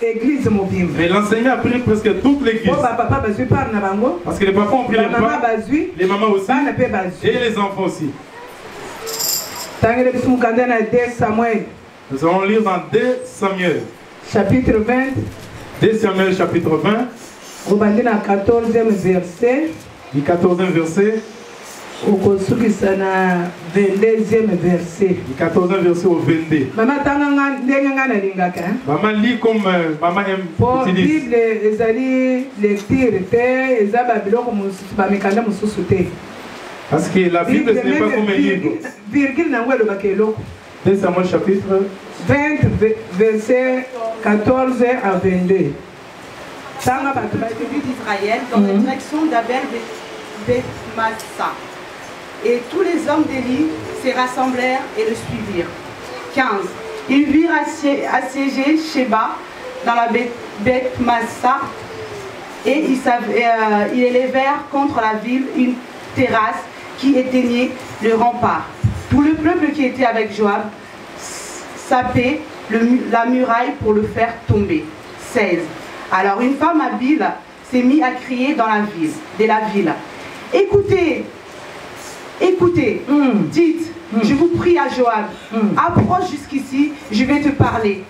Église mobile. Mais l'enseignant a pris presque toute l'église. Parce que les papas ont pris les pas, les mamans aussi, et les enfants aussi. Nous allons lire dans 2 Samuel. Chapitre 20. 2 Samuel chapitre 20. Au 14e verset. Du 14e verset. Au 22e verset. Du 14e verset au 22. Maman lit comme maman aime utiliser. Bible ezali lecture parce que la Bible ce n'est pas comme un livre. Virgule nango elobaka eloko. 2 Samuel chapitre 20 verset 14 à 22. D'Israël dans la direction d'Abel-Beth-Massa. Et tous les hommes d'Élie se rassemblèrent et le suivirent. 15. Ils virent assiéger Sheba dans la Beth-Massa et ils élevèrent contre la ville une terrasse qui éteignait le rempart. Tout le peuple qui était avec Joab sapait la muraille pour le faire tomber. 16. Alors une femme habile s'est mise à crier dans la ville. Écoutez, dites, je vous prie à Joab, approche jusqu'ici, je vais te parler.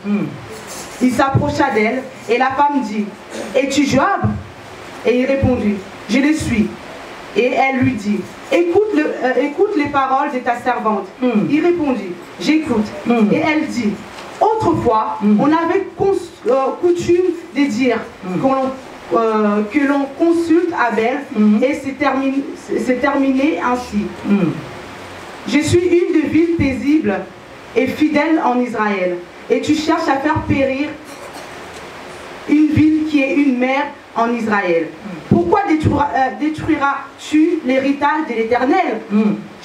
Il s'approcha d'elle et la femme dit, es-tu Joab? Et il répondit, je le suis. Et elle lui dit, écoute les paroles de ta servante. Il répondit, j'écoute. Et elle dit, autrefois, on avait coutume de dire que l'on consulte Abel et c'est terminé ainsi. Je suis une de villes paisibles et fidèle en Israël. Et tu cherches à faire périr une ville qui est une mère en Israël. Pourquoi détruiras-tu l'héritage de l'Éternel?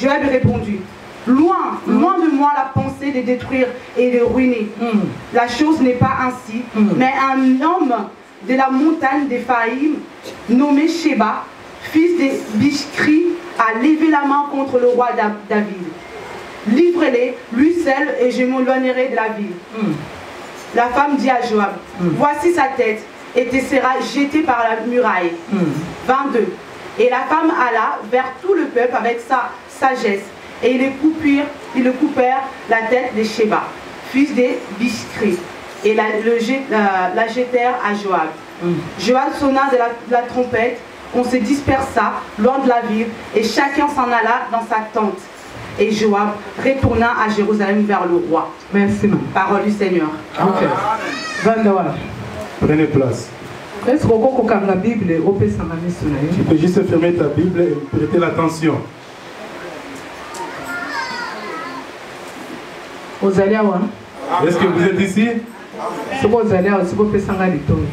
Joab répondit, loin de moi la pensée de détruire et de ruiner. La chose n'est pas ainsi, mais un homme de la montagne d'Éphraïm, nommé Sheba, fils de Bichri, a levé la main contre le roi David. Livrez-les, lui seul, et je m'éloignerai de la ville. La femme dit à Joab, voici sa tête, et te sera jeté par la muraille. 22. Et la femme alla vers tout le peuple avec sa sagesse, et ils le coupèrent la tête de Sheba, fils de Bichri, et la jetèrent à Joab. Joab sonna de la trompette, on se dispersa loin de la ville, et chacun s'en alla dans sa tente. Et Joab retourna à Jérusalem vers le roi. Merci. Parole du Seigneur. Ok. Prenez place. Est-ce que vous avez la Bible? Tu peux juste fermer ta Bible et prêter l'attention. Est-ce que vous êtes ici?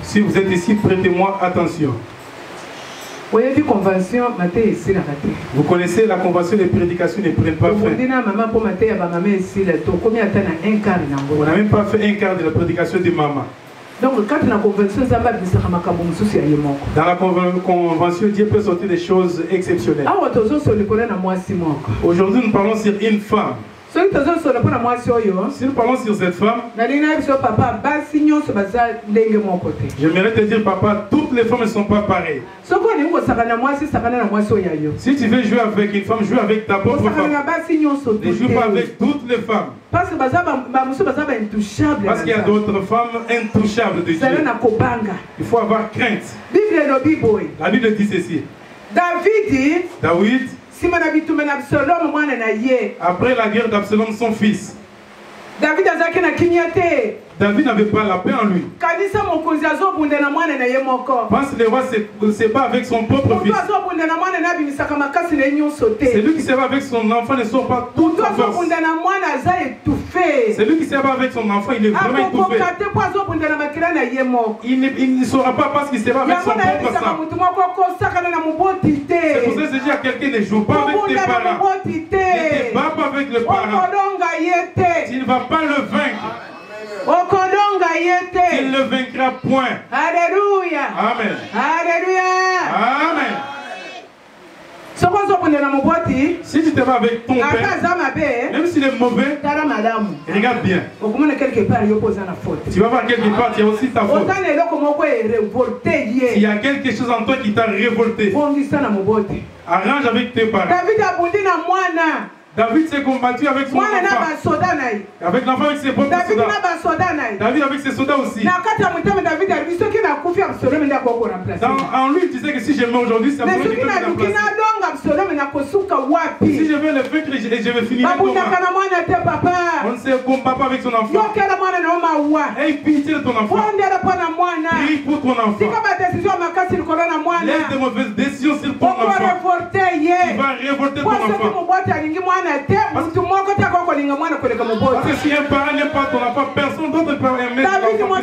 Si vous êtes ici, prêtez-moi attention. Vous connaissez la convention des prédications ne prennent pas fin. On n'a même pas fait un quart de la prédication de maman. Donc, quand la convention, dans la convention, Dieu peut sortir des choses exceptionnelles. Aujourd'hui, nous parlons sur une femme. Si nous parlons sur cette femme, j'aimerais te dire, papa, toutes les femmes ne sont pas pareilles. Si tu veux jouer avec une femme, joue avec ta propre femme. Ne joue pas avec toutes les femmes. Parce qu'il y a d'autres femmes intouchables de Dieu. Il faut avoir crainte. La Bible dit ceci. David, après la guerre d'Absalom, son fils, David n'avait pas la paix en lui. Pense le roi se bat avec son propre fils. Celui qui se bat avec son enfant ne sort pas toute sa force. Celui qui se bat avec son enfant, il est vraiment étouffé. Il ne saura pas parce qu'il se bat avec son propre sang. C'est pour ça que je dis à quelqu'un, ne joue pas avec tes parents. Ne te bats pas avec les parents. Tu ne vas pas le vaincre. Il ne vaincra point. Alléluia. Amen. Alléluia. Amen. Si tu te vas avec ton père, même s'il est mauvais, regarde bien. Tu vas voir quelque part, il y a aussi ta faute. Il y a quelque chose en toi qui t'a révolté. Arrange avec tes parents. David s'est combattu avec son enfant. Avec l'enfant, avec ses propres soldats. David avec ses soldats aussi. En lui, tu sais que si je mets aujourd'hui, c'est Absalom qui peut me remplacer. Si je veux le vaincre, je vais finir le combat. On ne se combat pas avec son enfant. Aie pitié de ton enfant. Prie pour ton enfant. Laisse de mauvaises décisions sur ton enfant. Tu vas révolter ton enfant. Parce que si un parent n'aime pas ton enfant, personne d'autre ne peut aimer ton enfant.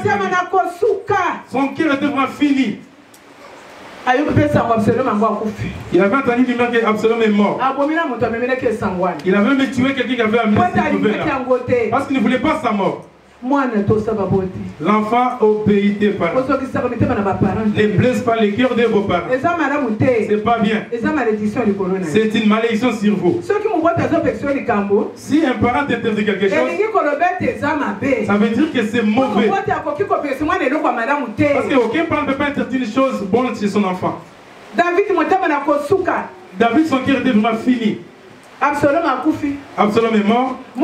Son cœur était vraiment fini. Il avait entendu dire qu'Absalom est mort. Il avait même tué quelqu'un qui avait amené cette nouvelle. Parce qu'il ne voulait pas sa mort. L'enfant obéit tes parents. Ne blesse pas les cœurs de vos parents. C'est pas bien. C'est une malédiction sur vous. Si un parent t'interdit quelque chose, ça veut dire que c'est mauvais. Parce qu'aucun parent ne peut pas interdire une chose bonne chez son enfant. David, son cœur était vraiment fini. Absalom est mort. Il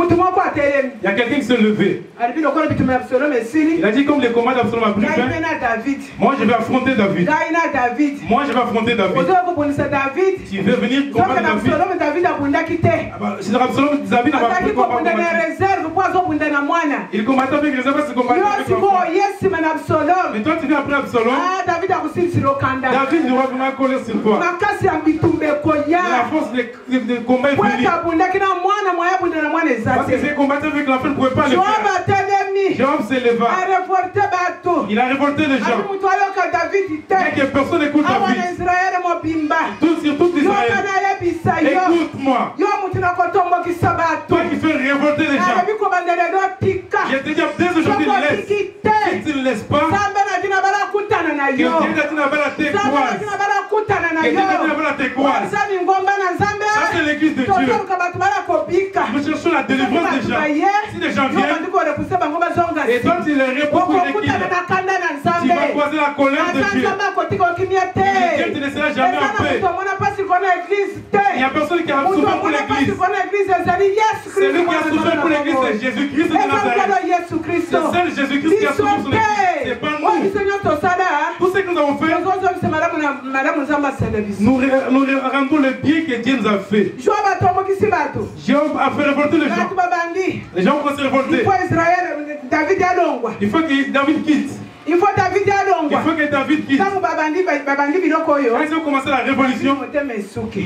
y a quelqu'un qui s'est levé. Il a dit comme les combats d'Absalom a pris fin, moi je vais affronter David. Moi je vais affronter David. Tu veux venir combattre David? C'est Absalom, David n'a pas pu combattre. Il combattait avec réserve parce qu'il combattait avec l'enfant. Mais toi tu viens après Absalom. David ne va vraiment coller sur toi. La force de combat est finie. Parce que ces combattants avec l'enfant ne pouvaient pas le faire. Joab se leva. Il a révolté les gens. Mais que personne n'écoute David. Sur tout Israël. Écoute-moi. Toi qui fais révolter les gens. Je te dis dès aujourd'hui, laisse. Si tu ne laisses pas, que Dieu n'a pas la técoise. Ça c'est l'église de Dieu. Nous cherchons la délivrance des gens. Si les gens viennent, et toi tu les réponds pour l'église, tu vas croiser la colère de Dieu. Dieu ne te laissera jamais en paix. Il n'y a personne qui a souffert pour l'église. Celui qui a souffert pour l'église, c'est Jésus-Christ de Nazareth. C'est seul Jésus-Christ qui a souffert pour l'église. C'est pas nous. Tout ce que nous avons fait, nous rendons le bien que Dieu nous a fait. Joab a fait révolter les gens. Les gens vont se révolter. Il faut que David quitte. Il faut que David quitte. Quand ils ont commencé la révolution,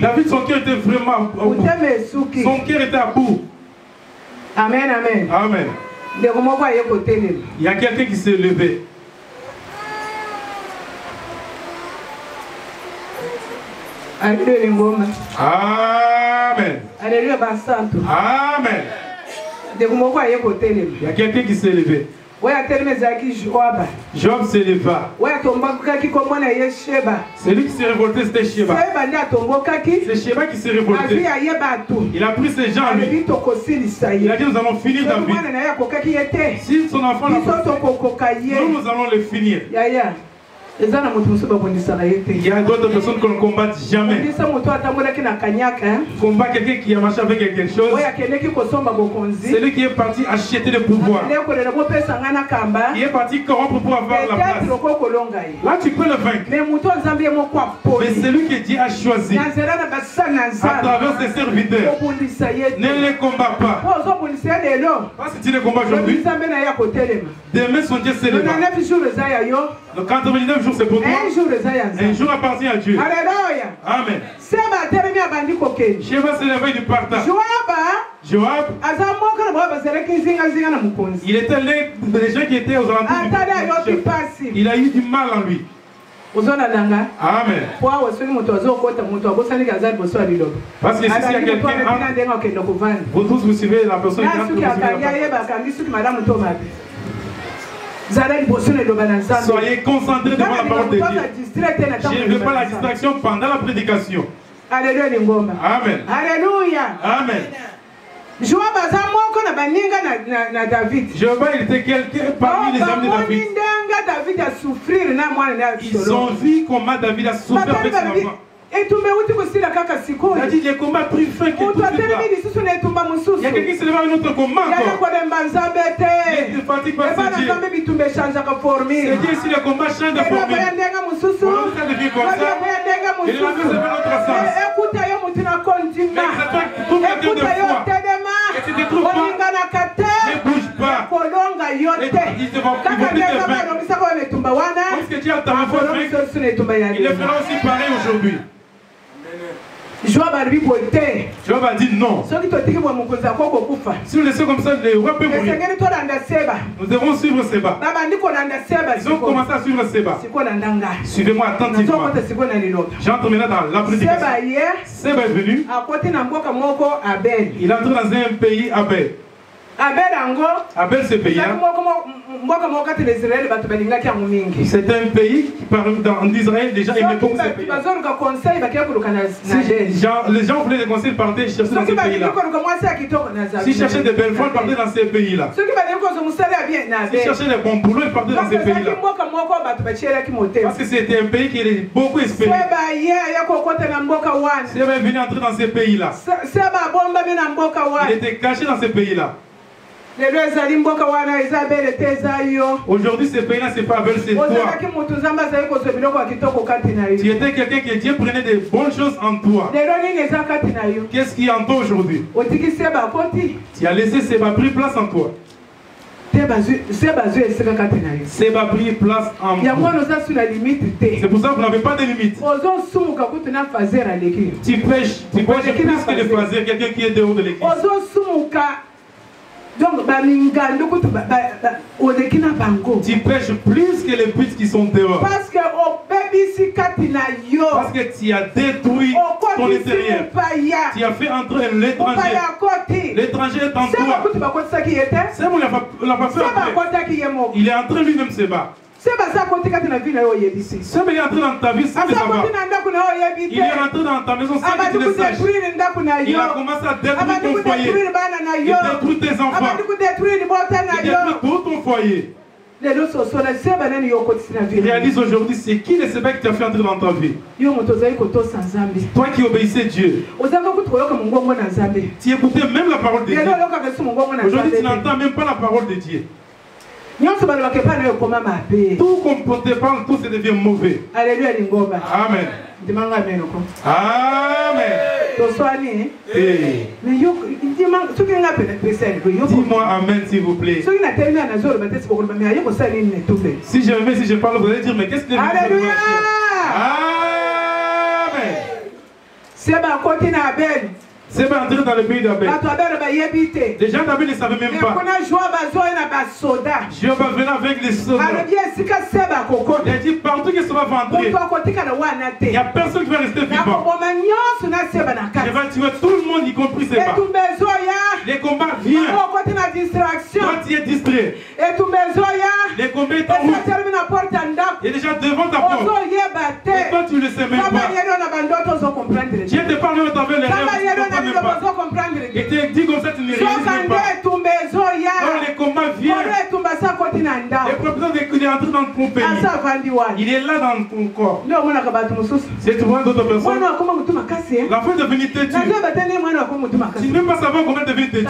David, son cœur était vraiment à bout. Son cœur était à bout. Amen, amen. Amen. Il y a quelqu'un qui s'est levé. Amen. Amen. Amen. Il y a quelqu'un qui s'est levé. Joab s'est levé. Celui qui s'est révolté, c'était Sheba. C'est Sheba qui s'est révolté. Il a pris ses gens à lui. Il a dit nous allons finir David. Si son enfant l'a fait, nous allons le finir. Il y a d'autres personnes qu'on ne combat jamais. Combat quelqu'un qui a marché avec quelque chose. C'est lui qui est parti acheter le pouvoir. Il est parti corrompre pour avoir la place. Là tu peux le vaincre. Mais c'est lui que Dieu a choisi à travers ses serviteurs. Ne les combat pas. Parce que tu les combats aujourd'hui, demain son Dieu s'élèvera. Le 99 jours c'est pour toi. Un jour appartient à Dieu. Alléluia. Amen. Sheba s'est levé du partage. Joab, il était l'un des gens qui étaient aux alentours du chef. Il a eu du mal en lui. Amen. Parce que si il y a quelqu'un, vous tous vous suivez la personne qui soyez concentrés devant la parole de Dieu. Je ne veux pas la distraction pendant la prédication. Alléluia Lingomba. Amen. Alléluia. Amen. Joab aza moko na baninga na David. Joab il était quelqu'un parmi les amis de David. David a souffrir na mwana na Ils ont vu comment David a souffert avec son enfant. Et tu me uti kusila kaka sikoyo. Il a dit les combats pris fin que tout est là. Il y a quelqu'un qui se lève à un autre combat encore. Ne te fatigue pas, c'est Dieu. C'est Dieu si le combat change de formule. Quand ça devient comme ça, il est là que c'est pas notre sens. Mais c'est toi qui trouves quelqu'un de foi. Et tu te trouves pas, ne bouge pas. Et ils vont plus te vaincre. Parce que Dieu a ta foi, il le fera aussi pareil aujourd'hui. Joab a dit non. Si nous laissons comme ça, les rois peuvent mourir. Nous devons suivre Séba. Ils ont commencé à suivre Séba. Suivez-moi attentivement. J'entre maintenant dans la prédication. Séba est venu. Il est entré dans un pays Abel. Abel ce pays-là. C'est un pays qui parle d'Israël. Déjà, il ne peut pas les gens voulaient des conseils, ils partaient chercher dans ce pays-là. S'ils cherchaient des belles femmes, ils partaient dans ces pays-là. S'ils cherchaient des bons boulots, ils partaient dans ces pays-là. Parce que c'était un pays qui était beaucoup espéré. Séba est venu entrer dans ces pays-là. Il était caché dans ces pays-là. Aujourd'hui, ce pays-là, c'est pas Abel, c'est toi. Tu étais quelqu'un qui Dieu prenait des bonnes choses en toi. Qu'est-ce qui est en toi aujourd'hui? Tu as laissé Séba pris place en toi. Séba pris place en toi. C'est pour ça que vous n'avez pas de limite. Tu pêches plus que de fazer quelqu'un qui est dehors de l'église. Donc, tu pêches plus que les buts qui sont dehors. Parce que tu as détruit ton intérieur. Tu as fait entrer l'étranger. L'étranger est en toi. C'est bon, il n'a pas fait entrer. Il est entré lui-même, Séba. Séba est entré dans ta vie sans le savoir. Il est rentré dans ta maison sans que tu le saches. Il a commencé à détruire ton foyer. Il détruit tes enfants. Il détruit tout ton foyer. Réalise aujourd'hui, c'est qui le Séba qui t'a fait entrer dans ta vie? Toi qui obéissais Dieu. Tu écoutais même la parole de Dieu. Aujourd'hui, tu n'entends même pas la parole de Dieu. Tout comme te parle, tout se devient mauvais. Alléluia. Amen. Amen. Dis-moi Amen s'il vous plaît. Si je parle, vous allez dire mais qu'est-ce que Alléluia. Amen. Séba entré dans le pays d'Abel. Les gens d'Abel ne savaient même pas. Joab venait avec les soldats. Il a dit partout que Séba va entrer, il n'y a personne qui va rester vivant. Je vais tuer tout le monde, y compris Séba. Les combats viennent. Toi tu es distrait. Les combats sont où? Il est déjà devant ta porte. Et toi tu ne le sais même pas. Dieu te parle même à travers les rêves. Et tu dis comme ça, tu ne réalises même pas. Quand les combats viennent, les problèmes qu'il est entré dans ton pays, il est là dans ton corps. C'est tu vois d'autres personnes. L'enfant est devenu têtu. Tu ne veux pas savoir comment devenir têtu.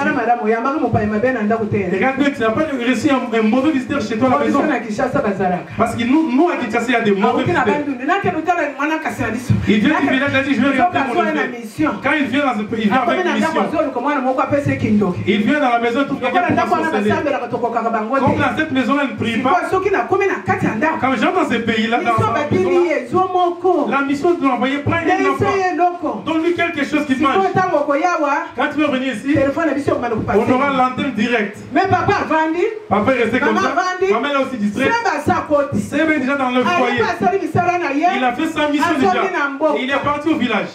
Regarde, tu n'as pas reçu un mauvais visiteur chez toi à la maison. Parce que nous à Kinshasa, il y a des mauvais visiteurs. Il vient du village, il a dit je vais regarder mon visteur. Quand il vient dans ce pays, il vient avec une mission. Il vient dans la maison, tout quelqu'un pour s'enseigner. Comme dans cette maison, elle ne prie pas. Quand j'entre dans ces pays-là, la mission de l'envoyer plein d'enfants. Donne-lui quelque chose qu'il mange. Quand tu veux venir ici, on aura l'antenne directe. Mais papa est resté comme ça. Maman est aussi distraite. Séba est déjà dans le foyer. Il a fait sa mission déjà. Il est parti au village.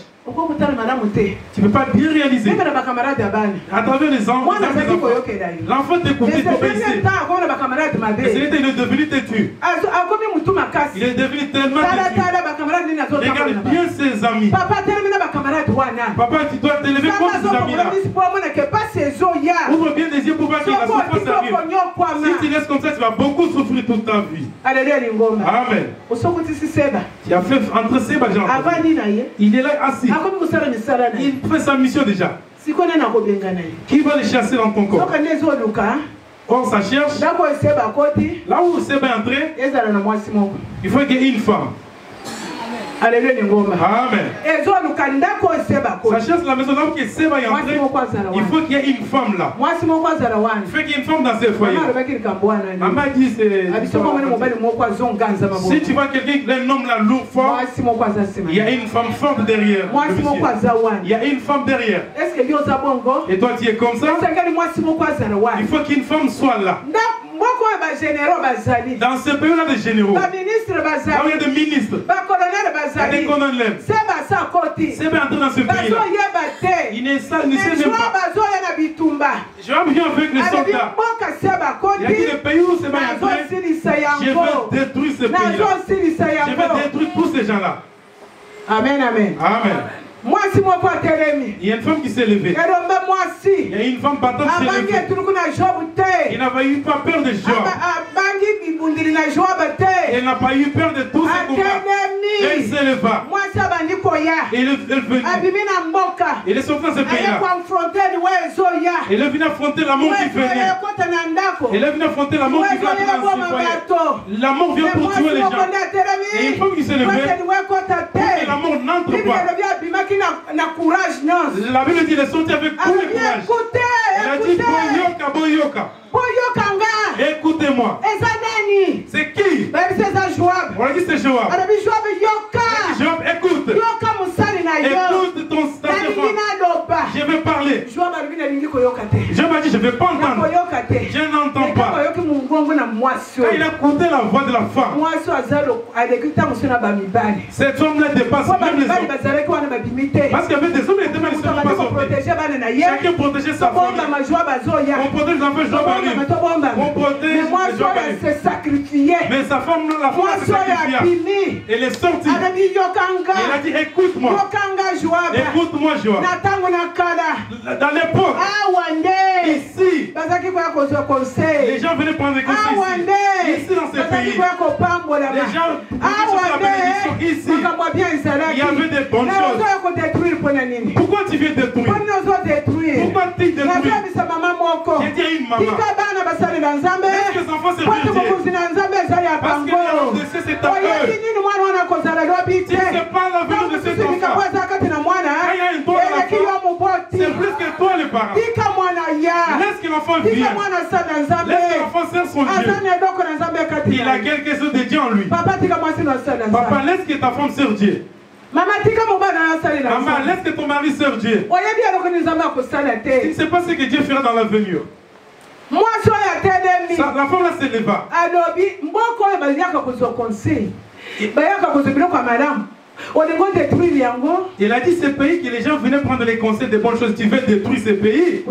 Tu ne peux pas bien réaliser. À travers les enfants, l'enfant t'écoutait, t'obéissait. Et il est devenu têtu. Il est devenu têtu. Regarde bien ses amis. Papa, tu dois t'élever contre ces amis-là. Ouvre bien les yeux pour voir que la souffrance arrive. Si tu laisses comme ça, tu vas beaucoup souffrir toute ta vie. Amen. Tu as fait entrer Seba, Jean. Il est là assis. Il fait sa mission déjà. Qui va le chasser dans ton corps? Or, ça cherche. Là où Seba est entré, il faut qu'il y ait une femme. Alléluia. Amen. Ça cherche la maison là où Seba est entré. Il faut qu'il y ait une femme là. Il faut qu'il y ait une femme dans ce foyer. Maman dit c'est. Si tu vois quelqu'un, un homme là lourd, fort, il y a une femme forte derrière. Il y a une femme derrière. Et toi tu es comme ça. Il faut qu'une femme soit là. Dans ce pays-là de généraux, là où il y a des ministres, des colonels, Seba est entré dans ce pays-là. Il ne sait même pas. Je vais bien avec les soldats. Il y a dit le pays où Seba est entré, je vais détruire ce pays-là. Je vais détruire tous ces gens-là. Amen, amen. Amen. Il y a une femme qui s'est levée. Il y a une femme battante qui s'est levée. Il n'avait eu pas peur de Job. Elle n'a pas eu peur de tous ces combats. Elle s'est levée. Elle est venue. Elle est sortie dans ce pays-là. Elle est venue affronter la mort qui venait. Elle est venue affronter la mort qui venait dans ce foyer. La mort vient pour tuer les gens. Et une femme qui s'est levée, pour que la mort n'entre pas. La Bible dit, il est sorti avec tout le courage. Elle a dit, Boyoka, Boyoka. Écoutez-moi. C'est qui? On a dit c'est Joab. Joab, écoute. Écoute ton statut. Je vais parler. Joab a dit, je ne vais pas entendre. Je n'entends pas. Quand il a écouté la voix de la femme, cette femme-là dépasse même les hommes. Parce qu'il y avait des hommes qui étaient mal, ils ne sont pas sortis. Chacun protégeait sa famille. On protège les enfants, Joab arrive. On protège les Joab arrive. Mais sa femme, la femme s'est sacrifiée. Elle est sortie. Elle a dit, écoute-moi. Écoute-moi, Joab. Dans l'époque, ici, les gens venaient prendre des conseils ici dans ce pays. Les gens venaient la bénédiction ici. Il y avait des bonnes choses. Pourquoi tu viens détruire? Pourquoi tu détruis? J'ai dit à une maman, est-ce que les enfants servent Dieu? Parce que l'amour de Dieu c'est à eux. Tu ne sais pas la vie de cet enfant. Quand il y a un don de la femme, c'est plus que toi les parents. Laisse que l'enfant vienne. Laisse que l'enfant serve son Dieu. Il a quelque chose de Dieu en lui. Papa, laisse que ta femme serve Dieu. Maman, laisse que ton mari serve Dieu. Tu ne sais pas ce que Dieu fera dans l'avenir. La femme là se leva. Il a dit ce pays que les gens venaient prendre les conseils de bonnes choses. Tu veux détruire ce pays?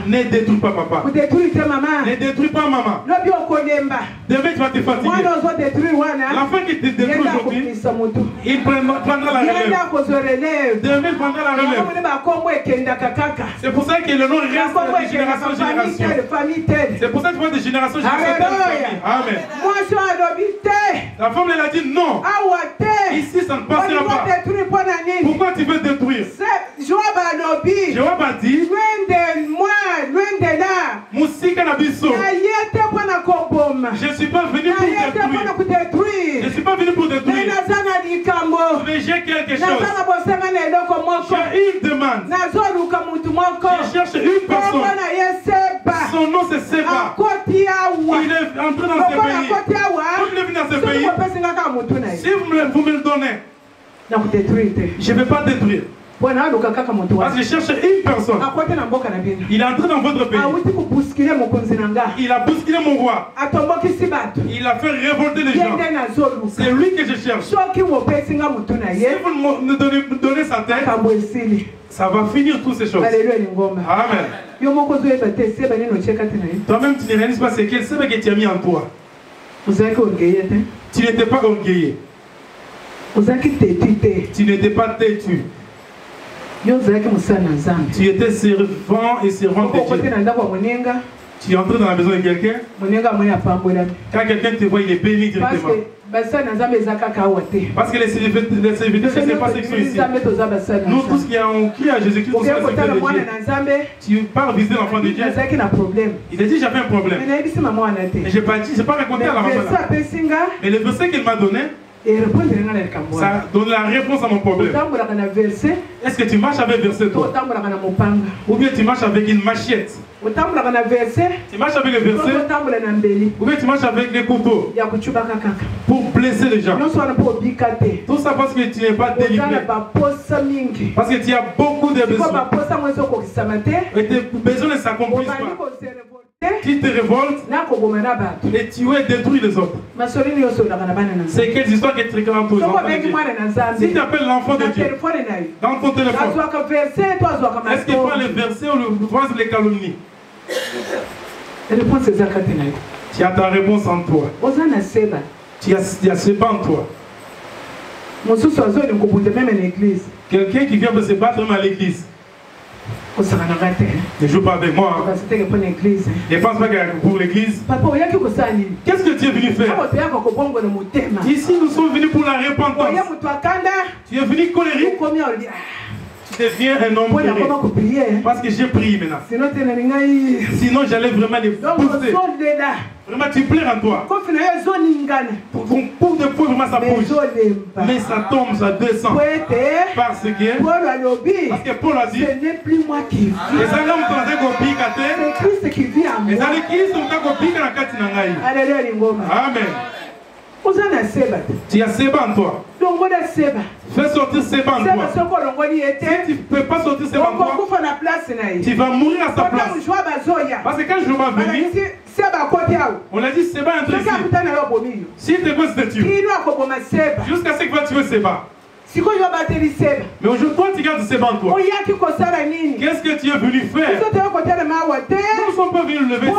Ne détruis pas papa. Ne détruis pas maman. Demain tu vas te fatiguer. L'enfant qui te détruit aujourd'hui, il prendra la relève. Demain il prendra la relève. C'est pour ça que le nom reste de génération en génération. C'est pour ça que tu vois de génération en génération. Amen. La femme elle a dit non. Ici ça ne passera pas. Pourquoi tu veux détruire? Joab a dit, loin de moi, loin de là. Je ne suis pas venu pour détruire. Je ne suis pas venu pour détruire. Mais j'ai quelque chose. J'ai une demande. Je cherche une personne. Son nom c'est Seba. Il est entré dans ce pays. Comme il est venu dans ce pays, si vous me le donnez, je ne vais pas détruire. Parce que je cherche une personne. Il est entré dans votre pays. Il a bousculé mon roi. Il a fait révolter les gens. C'est lui que je cherche. Si vous me donnez sa tête, ça va finir toutes ces choses. Amen. Toi-même, tu ne réalises pas ce que c'est que tu as mis en toi. Tu n'étais pas orgueilleux. Tu n'étais pas têtu. Tu étais servant et servante de Dieu. Tu es entré dans la maison de quelqu'un. Quand quelqu'un te voit, il est béni directement. Parce que les serviteurs ne savent pas ce qu'ils sont ici. Nous, tous qui avons crié à Jésus-Christ, nous sommes serviteurs de Dieu. Tu pars visiter l'enfant de Dieu. Il a dit j'avais un problème. Et je n'ai pas raconté à la maman. Et le verset qu'il m'a donné, ça donne la réponse à mon problème. Est-ce que tu marches avec verset toi? Ou bien tu marches avec une machette? Tu marches avec le verset? Ou bien tu marches avec des couteaux pour blesser les gens? Tout ça parce que tu n'es pas délivré. Parce que tu as beaucoup de besoins. Et tes besoins ne s'accomplissent pas. Tu te révoltes et tu veux détruire les autres. C'est quelles histoires qui te réclament aux enfants de Dieu? Si tu appelles l'enfant de Dieu dans ton téléphone, est-ce qu'il prend les versets ou les calomnies? Tu as ta réponse en toi. Tu as ce pas en toi. Quelqu'un qui vient de se battre même à l'église. Ne joue pas avec moi. Ne pense pas que pour l'église. Qu'est-ce que tu es venu faire? Ici, nous sommes venus pour la repentance. Tu es venu colérique. Tu deviens un homme colérique. Parce que j'ai prié maintenant. Sinon, j'allais vraiment les booster. Vraiment, tu pleures en toi. Pour de points, vraiment, ça bouge. Mais ça tombe, ça descend. Parce que Paul a dit, ce n'est plus moi qui vis. C'est Christ qui vit en moi. Amen. Tu as Seba en toi. Fais sortir Seba en toi. Si tu ne peux pas sortir Seba en toi, tu vas mourir à sa place. Parce que quand je vais venir, on a dit Seba est ici. Si tu veux te tuer, jusqu'à ce que tu tuer Seba. Mais aujourd'hui, toi, tu gardes Seba en toi. Qu'est-ce que tu es venu faire? Nous ne sommes pas venus le lever ici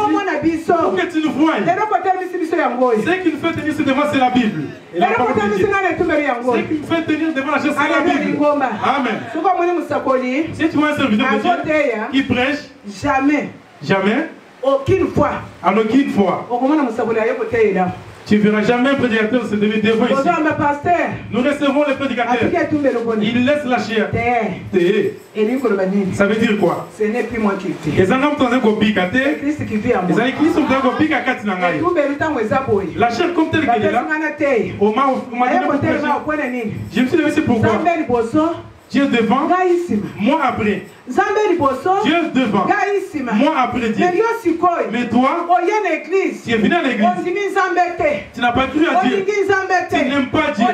pour que tu nous voies. Ce qui nous fait tenir ce devant, c'est la Bible. Et la parole de Dieu. Ce qui nous fait tenir devant la chaise, c'est la Bible. Amen. Si tu vois un serviteur de Dieu qui prêche, jamais, aucune fois, en aucune fois, tu ne verras jamais un prédicateur se tenir devant ici. Nous recevons les prédicateurs. Ils laissent la chair. Ça veut dire quoi? Ce n'est plus moi qui vis. Les gens sont C'est Christ qui vit en moi. La chair comme telle qu'elle est là. Je me suis levé, c'est pourquoi Dieu devant, moi après. Dieu devant, moi après Dieu. Mais toi, tu es venu à l'église. Tu n'as pas cru à Dieu. Tu n'aimes pas Dieu.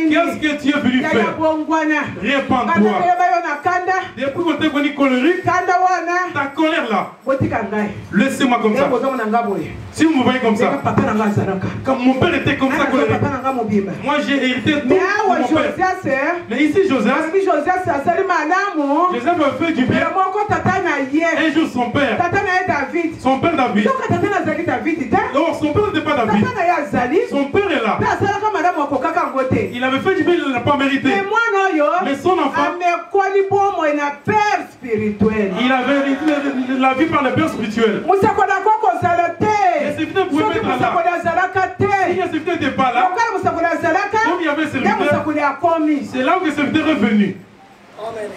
Qu'est-ce que tu es venu faire? Répands-toi. Depuis qu'on t'a connu colérique, ta colère là, laissez-moi comme ça. Si vous me voyez comme ça, comme mon père était comme ça colérique, moi j'ai hérité tout de mon père. Mais ici Joseph me fait du bien. Un jour son père David. Non, son père n'était pas David. Son père est là. Il avait fait du bien, il n'a pas mérité. Mais son enfant, il avait hérité la vie par le père spirituel. Et c'est venu pour mettre là. Si le serviteur n'était pas là, comme il y avait serviteur, c'est là où le serviteur est venu. Amen.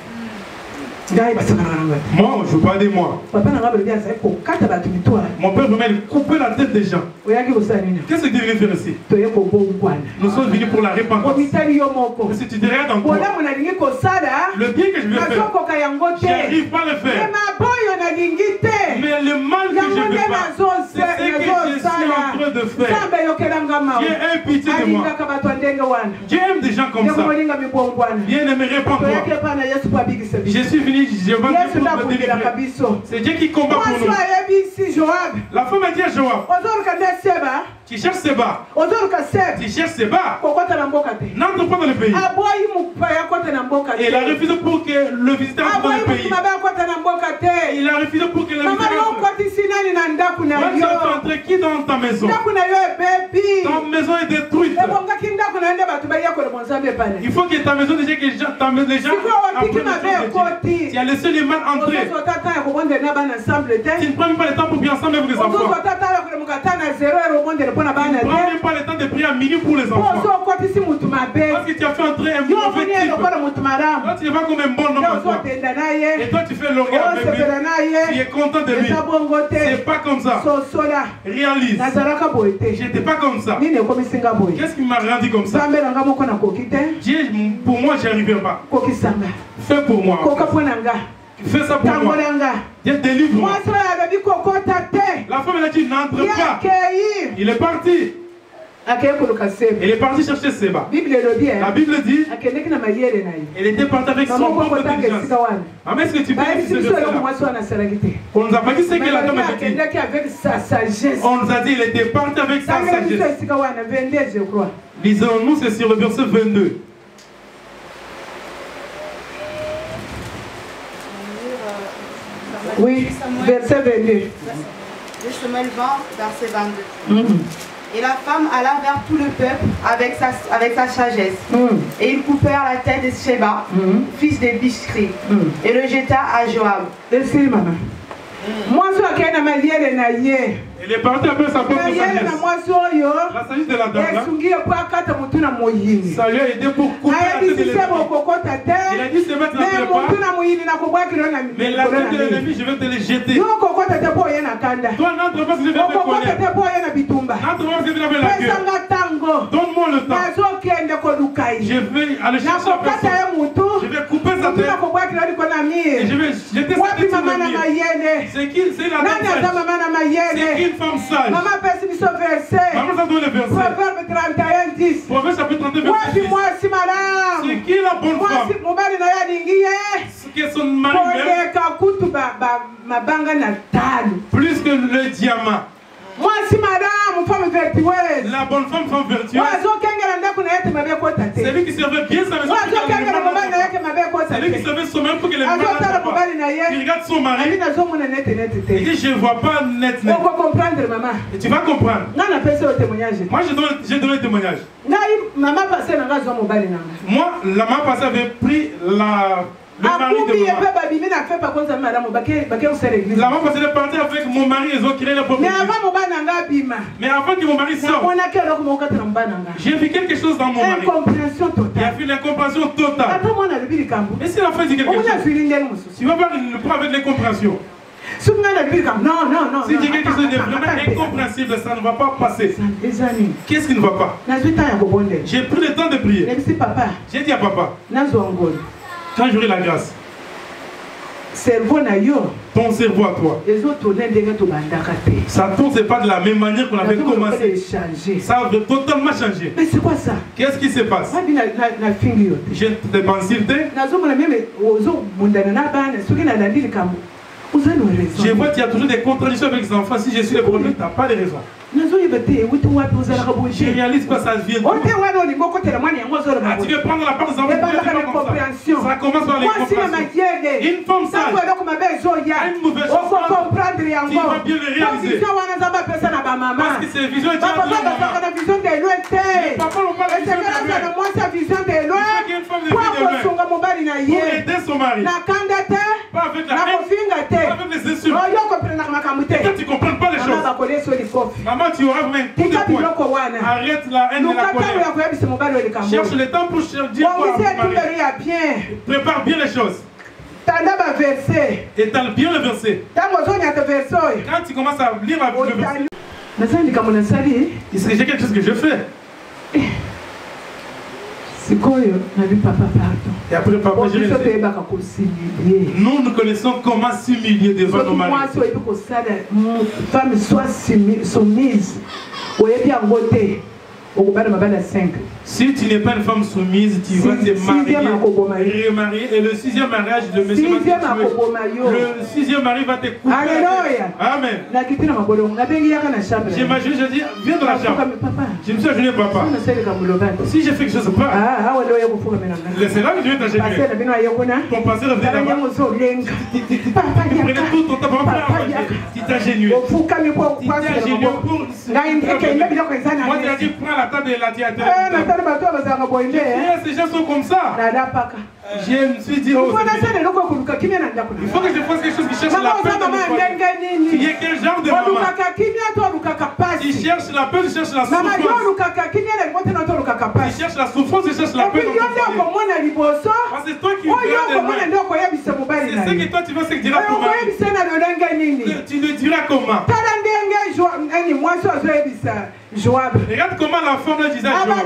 Moi, je veux pas de moi. Mon père veut couper la tête des gens. Qu'est-ce que tu viens faire ici? Nous sommes venus pour la repentance. Si tu te regardes en toi, le bien que je veux faire, je n'arrive pas à le faire. Mais le mal que je veux faire, c'est ce que je suis en train de faire. Dieu a pitié de moi. Dieu aime des gens comme ça. Bien aimé, répands-toi. Je suis venu. C'est Dieu qui combat pour nous. La femme a dit à Joab, qui cherche Seba. Tu cherches Seba. N'entre pas dans le pays. Et il a refusé pour que le visiteur entre dans le pays. Il a refusé pour que le visiteur entre. Toi, tu es entré qui dans ta maison? Ta maison est détruite. Il faut que ta maison déjà que les gens tu as laissé les mains entrer. Tu ne prends même pas le temps pour bien ensemble avec les enfants. Tu ne prends même pas le temps de prier à minuit pour les enfants. Parce que tu as fait entrer un mauvais type. Toi tu es pas comme un bon homme à toi. Et toi tu fais l'orgueil avec lui. Tu es content de lui. C'est pas comme ça. Réalise. Je n'étais pas comme ça. Qu'est-ce qui m'a rendu comme ça? Dieu, pour moi, j'y arriverai pas. Fais pour moi. Fais ça pour moi. Dieu délivre-moi. La femme elle a dit n'entre pas. Il est parti. Il est parti chercher Seba. La Bible dit elle était partie avec son propre intelligence. Mais est-ce que tu peux dire que on nous a pas dit ce que la dame avait dit. On nous a dit il était parti avec sa sagesse. Lisons-nous, c'est sur le verset 22. Oui, verset 22. De Samuel 20, verset 22. Et la femme alla vers tout le peuple avec sa sagesse. Et ils coupèrent la tête de Sheba, fils de Bichri, et le jeta à Joab. Elle est partie après sa propre sagesse. La sagesse de la dame là. Ça lui a aidé pour couper la tête de l'ennemi. Il a dit se mettre dans le pas. Mais la tête de l'ennemi, je vais te les jeter. Toi, n'entre pas si je vais te connaître. N'entre pas si je vais la queue. Donne-moi le temps. Je vais aller chercher la personne. Je vais couper sa tête. Et je vais jeter sa tête sur le mur. C'est qui? C'est la dame. C'est qui? Femme sage. Maman ça doit le verset. Proverbe 31, 10. Proverbe chapitre 32 verset 10. C'est qui la bonne femme? C'est que son mari plus que le diamant. Moi si madame, femme vertueuse. La bonne femme vertueuse. C'est lui qui servait bien sa maison. C'est lui qui servait son mari pour que les malades il regarde son mari. Il dit je ne vois pas net. Et tu vas comprendre. Moi j'ai donné le témoignage. Moi la maman passée avait pris le mari de maman. La maman passée est partie avec mon mari, ils ont créé leur propre vie. Mais avant que mon mari sorte, j'ai vu quelque chose dans mon mari. Il a fait l'incompréhension totale. Et si la femme dit quelque chose, tu vas voir le point avec l'incompréhension. Non. Si tu dis quelque chose de vraiment incompréhensible, ça ne va pas passer. Qu'est-ce qui ne va pas? J'ai pris le temps de prier. J'ai dit à papa, quand j'aurai la grâce, ton cerveau à toi, ça ne tourne pas de la même manière qu'on avait commencé. Ça a totalement changé. Mais c'est quoi ça? Qu'est-ce qui se passe? Je te pensilté. Je vois qu'il y a toujours des contradictions avec les enfants. Si je suis le problème, tu n'as pas de raison. Je réalise pas ça vient. Ah, tu veux prendre la part des enfants. Ça commence par les compréhensions. Une femme sage a une mauvaise chose. Tu vas bien le réaliser. Parce que c'est vision de Dieu. Papa n'ont pas la vision de loin. Il faut qu'il y ait une femme de vie pour aider son mari. Pas avec la haine, pas avec les insultes. Quand tu ne comprends pas les choses, maman, tu auras même coup de poing. Arrête la haine et la colère. Cherche le temps pour dire quoi à ton mari. Prépare bien les choses. Étale bien le verset. Quand tu commences à lire le verset, est-ce que j'ai quelque chose que je fais? Et après papa, nous connaissons comment s'humilier devant nos maris. Femme soit soumise. Si tu n'es pas une femme soumise, tu vas te remarier. Et le 6e mariage, le monsieur va te tuer. Le 6e mari va te couper. Alléluia. Amen. J'imagine, je dis, viens dans la chambre. Je me suis agenouillé, papa. Si j'ai fait quelque chose de pas, c'est là que je vais t'agenouiller. Ton passé revenait là-bas. Tu prenais tout ton temps pour tu t'agenouilles. Tu t'agenouilles pour... Moi, tu as dit, prends la table de la théâtre. Ces gens sont comme ça. Je me suis dit, oh, il faut que je fasse quelque chose qui cherche la paix dans mon foyer. Tu es quel genre de maman? Tu cherches la paix, tu cherches la souffrance. Tu cherches la souffrance, tu cherches la paix dans ton foyer. Parce que c'est toi qui veux c'est ce que toi tu veux, c'est que diras comment. Tu le diras comment. Regarde comment la femme le disait à Joab.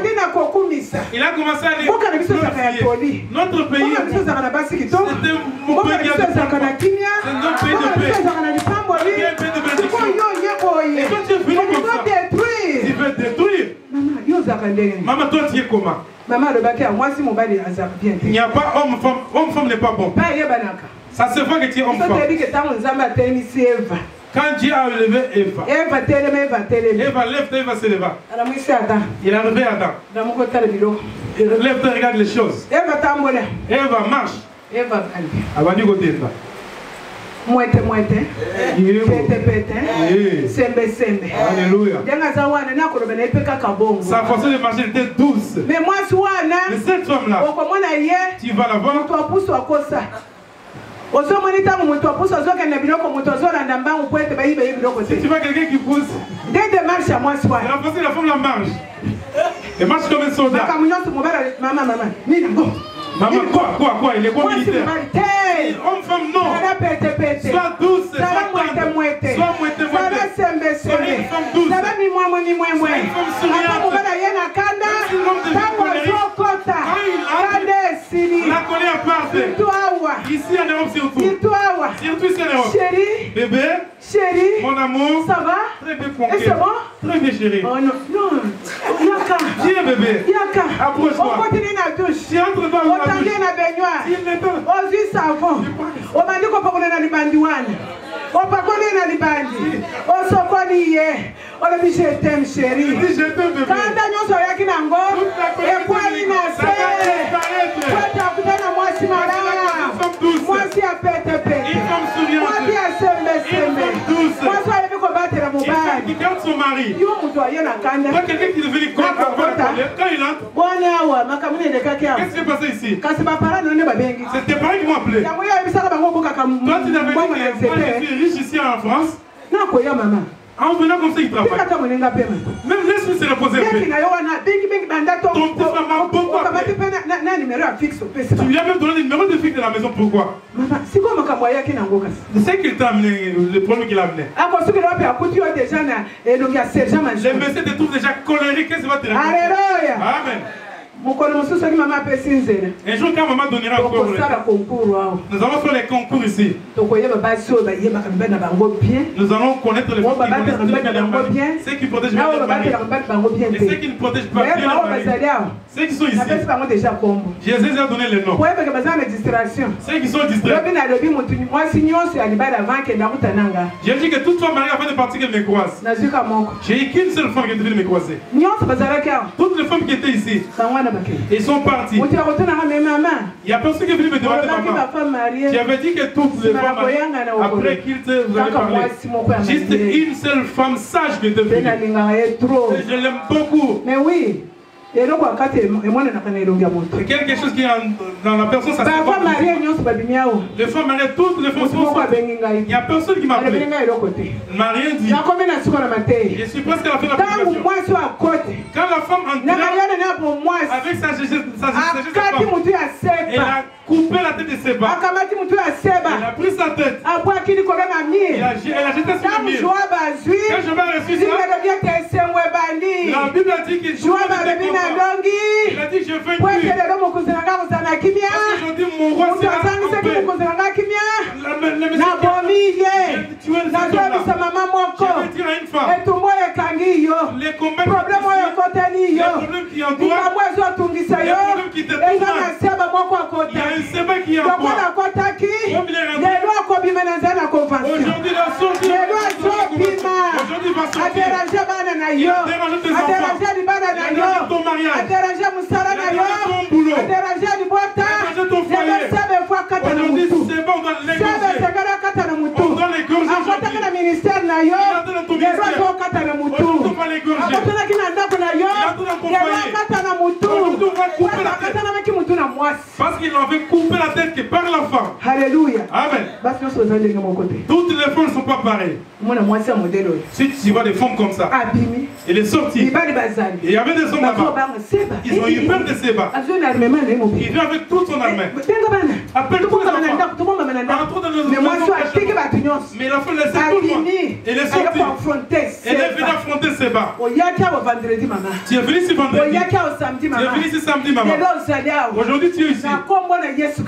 Il a commencé à les glorifier. Notre pays, c'était mon pays de paix. C'est notre pays de paix. C'est un pays de bénédiction. Et toi tu es venu comme ça. Tu veux détruire. Maman, toi tu es comment? Il n'y a pas homme-femme. Homme-femme n'est pas bon. Ça se voit que tu es homme-femme. Quand Dieu a levé Eva, Eva lève-toi, Eva se leva. Il a levé Adam. Lève-toi, regarde les choses. Eva marche. Eva du côté là. Moite. Pete. Sembe. Alléluia. Sa façon de marcher était douce. Mais moi, mais cette femme-là, tu vas la voir. Si tu vois quelqu'un qui pousse, dès de marche à moi soir. La femme la marche. Elle marche comme un soldat. Maman, quoi? Il est quoi militaire? Homme, femme, non. Sois douce, sois tendre. Sois moite. Sois une femme douce. Sois une femme souriante. La colère part. Ici en Europe surtout. Surtout ici en Europe. Chérie. Bébé. Chérie. Mon amour. Ça va? Très bien, et c'est bon? Très bien, chérie. Oh non. Yaka. Viens, bébé. Yaka. Approche-toi. On continue la douche. Tu entres dans la douche. On t'enlève la baignoire. On dit savon. On m'a dit qu'on peut aller dans les bandouanes. On peut aller dans les bandits. On se connaît. On a dit je t'aime, chérie. Je t'aime, bébé. Quand Daniel soya qui n'a pas, et quoi il n'a pas. Toi, tu as coupé dans moi si malade. Moi si à pète. Une femme souriante. Moi qui a sembe. Douce. Moi si à combattre la mobile. Qui garde son mari. Yo mutoye na kanda. Toi, quelqu'un qui devait quand il entre. Qu'est-ce qui s'est passé ici? C'est tes parents qui m'ont appelé. Toi, tu n'avais dit que moi, je suis riche ici en France. En venant comme ça, il travaille. Même laisse-lui se reposer un peu. Ton petit frère m'a beaucoup appelé. Tu lui as même donné le numéro de fixe de la maison. Pourquoi? C'est qu'il t'a amené, le problème qu'il a amené. Le monsieur te trouve déjà colérique. Qu'est-ce qu'il va te répondre? Alléluia. Amen. Un jour, quand maman donnera encore, nous allons faire les concours ici. Nous allons connaître les femmes ceux qui protègent bien leur mari et ceux qui ne protègent pas bien leur mari. Ceux qui sont ici, Jésus a donné les noms. Ceux qui sont distraits. J'ai dit que toute femme mariée avant de partir qu'elle me croise. J'ai eu qu'une seule femme qui est venue me croiser. Toutes les femmes qui étaient ici, ils sont partis. Il y a personne qui est venu me demander maman. Tu avais dit que toutes les femmes après qu'il te vous avez parlé. Juste une seule femme sage qui est venue. Je l'aime beaucoup. Mais oui. Et quelque chose qui est dans la personne, ça se passe. Les femmes mariées, toutes les femmes sont. Il n'y a personne qui m'a appelé. Il ne m'a rien dit. Je suis presque à la fin de la prédication. Quand la femme entrait avec sa sagesse, elle a coupé la tête de Séba. Elle a pris sa tête. Elle a jeté sur le mur. Quand je m'ai reçu ça, la Bible a dit qu'il jouait avec des combats. Il a dit je fais une pluie. Parce que dit mon roi sera en paix. Tu es une femme. Je vais dire à une femme. les combats qui entourent, les problèmes qui te tournent, il y a un Seba qui est en toi. Aujourd'hui, la sortie. Aujourd'hui, va sortir. Il a dérangé tes enfants. Il a dérangé ton mariage. Il a dérangé ton boulot. Il a dérangé ton foyer. Aujourd'hui, Seba, on doit l'égorger. On doit l'égorger aujourd'hui. Il a dans ton ministère. Aujourd'hui, on va l'égorger. Il a dans ton foyer. Aujourd'hui, on va couper la tête. Parce qu'il avait coupé la tête que par l'enfant. Alléluia. Amen. Toutes les femmes ne sont pas pareilles. Si tu vois des femmes comme ça, il est sorti. Et il y avait des hommes là-bas. Ils ont eu peur de Seba. Il vient avec toute son armée. Appelle tous les enfants. Entre dans les enfants. Mais il a fait laisser tout le monde. Il est sorti. Il est venu affronter Seba. Tu es venu ici vendredi. Tu es venu ici samedi, maman. Aujourd'hui, tu es ici.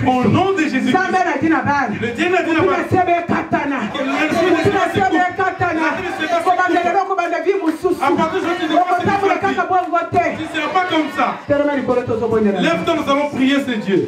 Au nom de Jésus. Le Dieu n'a dit là-bas. À partir de aujourd'hui, tu ne seras pas comme ça. Lève-toi, nous allons prier ce Dieu.